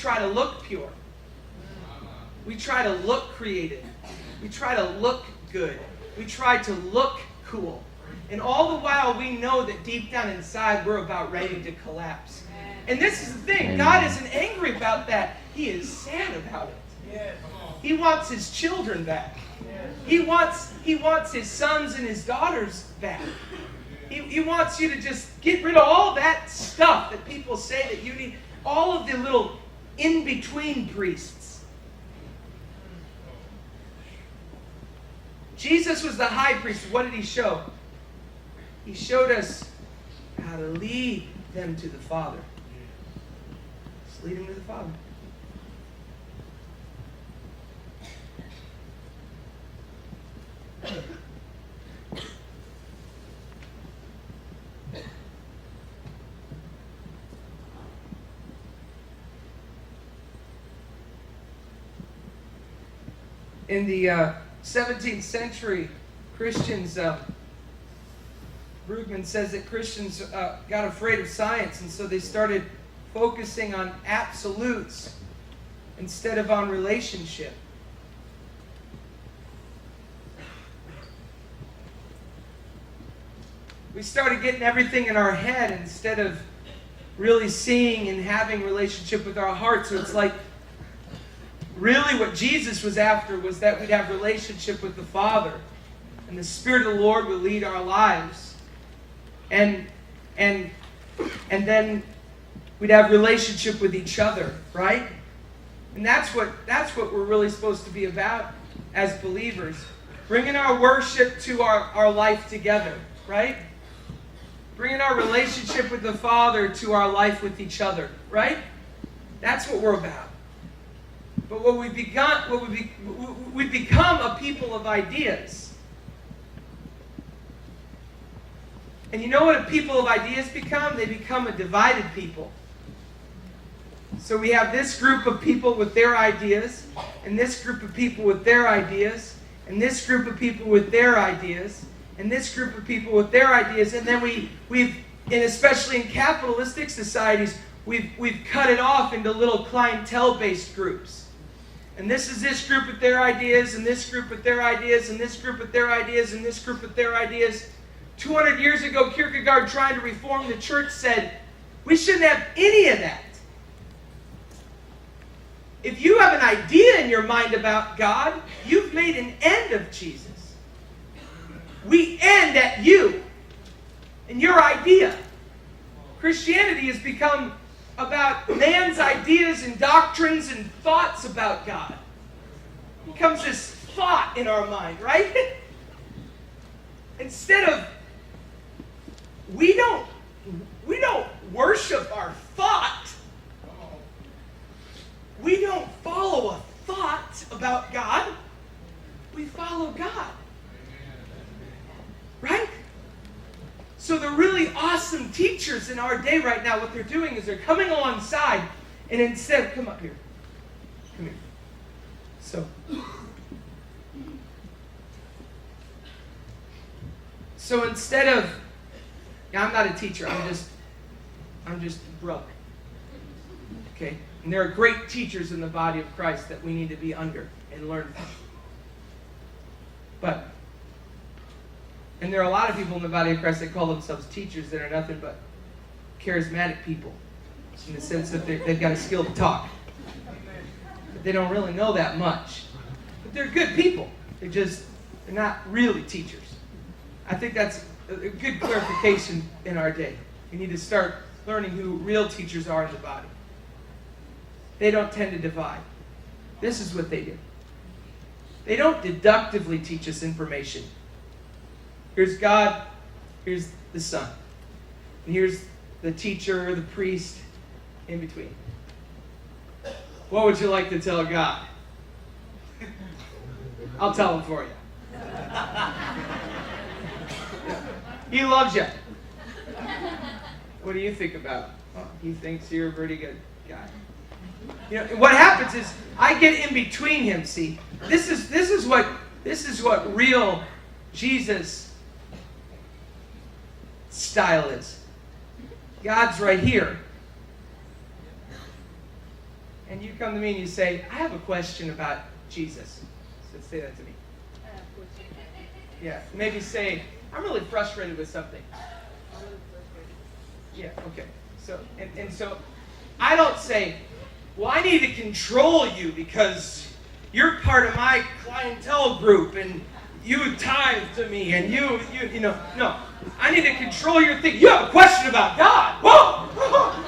try to look pure. We try to look creative. We try to look good. We try to look cool. And all the while we know that deep down inside we're about ready to collapse. And this is the thing. God isn't angry about that. He is sad about it. He wants his children back. He wants his sons and his daughters back. He wants you to just get rid of all that stuff that people say that you need. All of the little in-between priests. Jesus was the high priest. What did he show? He showed us how to lead them to the Father. Just lead them to the Father. In the 17th century, Christians, Brueggemann says that Christians got afraid of science, and so they started focusing on absolutes instead of on relationship. We started getting everything in our head instead of really seeing and having a relationship with our heart. So it's like, really what Jesus was after was that we'd have a relationship with the Father. And the Spirit of the Lord would lead our lives. And then we'd have relationship with each other, right? And that's what we're really supposed to be about as believers. Bringing our worship to our life together, right? Bringing our relationship with the Father to our life with each other, right? That's what we're about. But we've become a people of ideas. And you know what a people of ideas become? They become a divided people. So we have this group of people with their ideas, and this group of people with their ideas, and this group of people with their ideas, and this group of people with their ideas, and then we've, and especially in capitalistic societies, we've cut it off into little clientele-based groups. And this is this group with their ideas, and this group with their ideas, and this group with their ideas, and this group with their ideas. 200 years ago, Kierkegaard, trying to reform the church, said, we shouldn't have any of that. If you have an idea in your mind about God, you've made an end of Jesus. We end at you and your idea. Christianity has become about man's ideas and doctrines and thoughts about God. It becomes this thought in our mind, right? Instead of, we don't worship our thought. We don't follow a thought about God. We follow God. Right? So the really awesome teachers in our day right now, what they're doing is they're coming alongside, and instead, come up here. Come here. So instead of, I'm not a teacher, I'm just broke. Okay? And there are great teachers in the body of Christ that we need to be under and learn from. And there are a lot of people in the body of Christ that call themselves teachers that are nothing but charismatic people, in the sense that they've got a skill to talk. But they don't really know that much. But they're good people. They're not really teachers. I think that's a good clarification in our day. We need to start learning who real teachers are in the body. They don't tend to divide. This is what they do. They don't deductively teach us information. Here's God, here's the Son. And here's the teacher, the priest, in between. What would you like to tell God? I'll tell him for you. He loves you. What do you think about? Well, he thinks you're a pretty good guy. You know, what happens is I get in between him. See, this is what real Jesus style is. God's right here, and you come to me and you say, I have a question about Jesus. So say that to me. Yeah, maybe say, I'm really frustrated with something. Yeah, okay. So, and so I don't say, well, I need to control you because you're part of my clientele group and you tithe to me and you know, no. I need to control your thinking. You have a question about God. Whoa!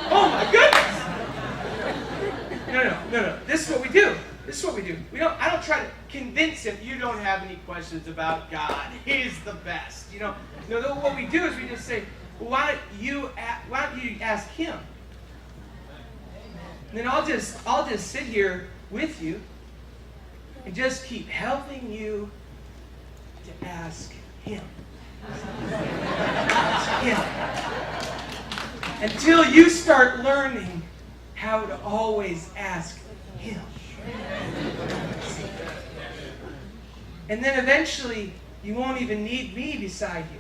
Oh my goodness! No. This is what we do. I don't try to convince him. You don't have any questions about God. He's the best. No, what we do is we just say, well, why don't you ask him? And then I'll just sit here with you and just keep helping you to ask him. Ask him. Until you start learning how to always ask him. And then eventually, you won't even need me beside you.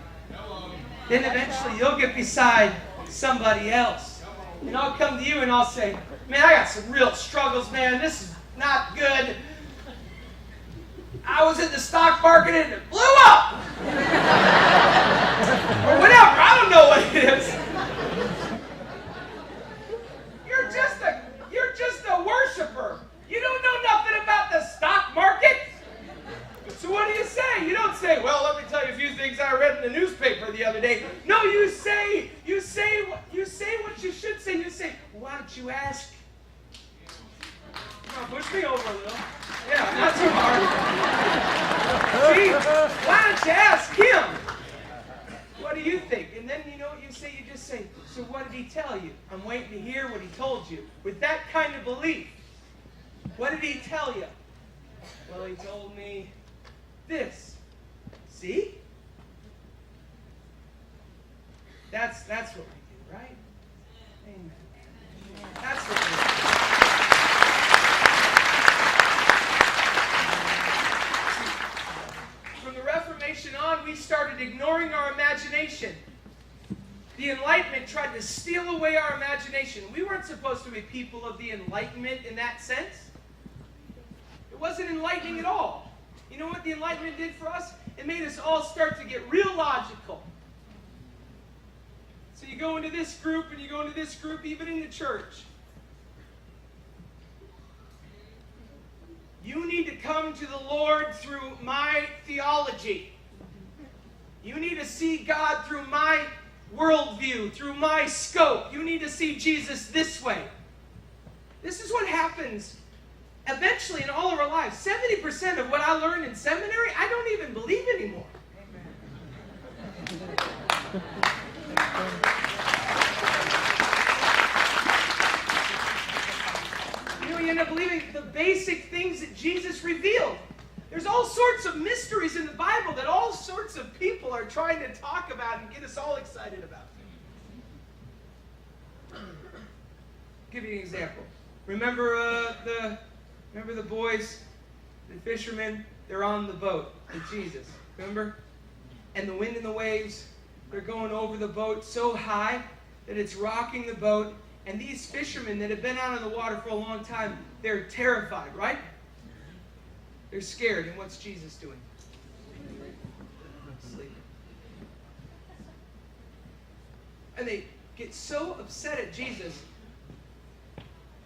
Then eventually, you'll get beside somebody else. And I'll come to you and I'll say, man, I got some real struggles, man. This is not good. I was in the stock market and it blew up. Or whatever. I don't know what it is. You're just a worshiper. You don't know nothing about the stock market. So what do you say? You don't say, well, let me tell you a few things I read in the newspaper the other day. No, you say what you should say. You say, why don't you ask? Come on, push me over a little. Yeah, not too hard. See, why don't you ask him? What do you think? And then you know what you say? You just say, so what did he tell you? I'm waiting to hear what he told you. With that kind of belief, what did he tell you? Well, he told me this. See? That's what we do, right? Amen. That's what we do. From the Reformation on, we started ignoring our imagination. The Enlightenment tried to steal away our imagination. We weren't supposed to be people of the Enlightenment in that sense. It wasn't enlightening at all. You know what the Enlightenment did for us? It made us all start to get real logical. So you go into this group and you go into this group, even in the church. You need to come to the Lord through my theology. You need to see God through my worldview, through my scope. You need to see Jesus this way. This is what happens eventually in all of our lives. 70% of what I learned in seminary, I don't even believe anymore. You end up believing the basic things that Jesus revealed. There's all sorts of mysteries in the Bible that all sorts of people are trying to talk about and get us all excited about. I'll give you an example. Remember the boys, the fishermen, they're on the boat with Jesus. Remember? And the wind and the waves, they're going over the boat so high that it's rocking the boat. And these fishermen that have been out on the water for a long time, they're terrified, right? They're scared. And what's Jesus doing? Sleeping. And they get so upset at Jesus.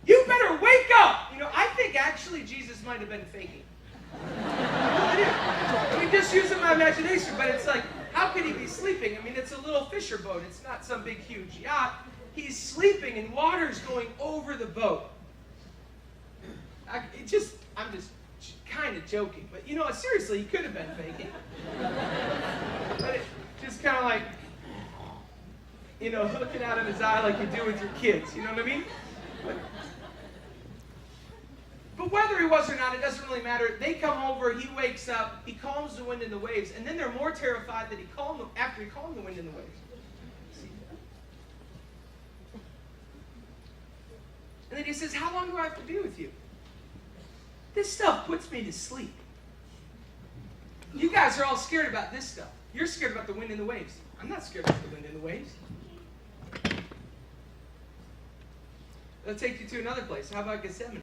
You better wake up! I think actually Jesus might have been faking. I mean, just using my imagination, but it's like, how could he be sleeping? I mean, it's a little fisher boat. It's not some big, huge yacht. He's sleeping and water's going over the boat. I'm just kind of joking, but seriously, he could have been faking. But it just kind of like, looking out of his eye like you do with your kids. You know what I mean? But whether he was or not, it doesn't really matter. They come over, he wakes up, he calms the wind and the waves, and then they're more terrified that after he calmed the wind and the waves. And then he says, how long do I have to be with you? This stuff puts me to sleep. You guys are all scared about this stuff. You're scared about the wind and the waves. I'm not scared about the wind and the waves. It'll take you to another place. How about Gethsemane?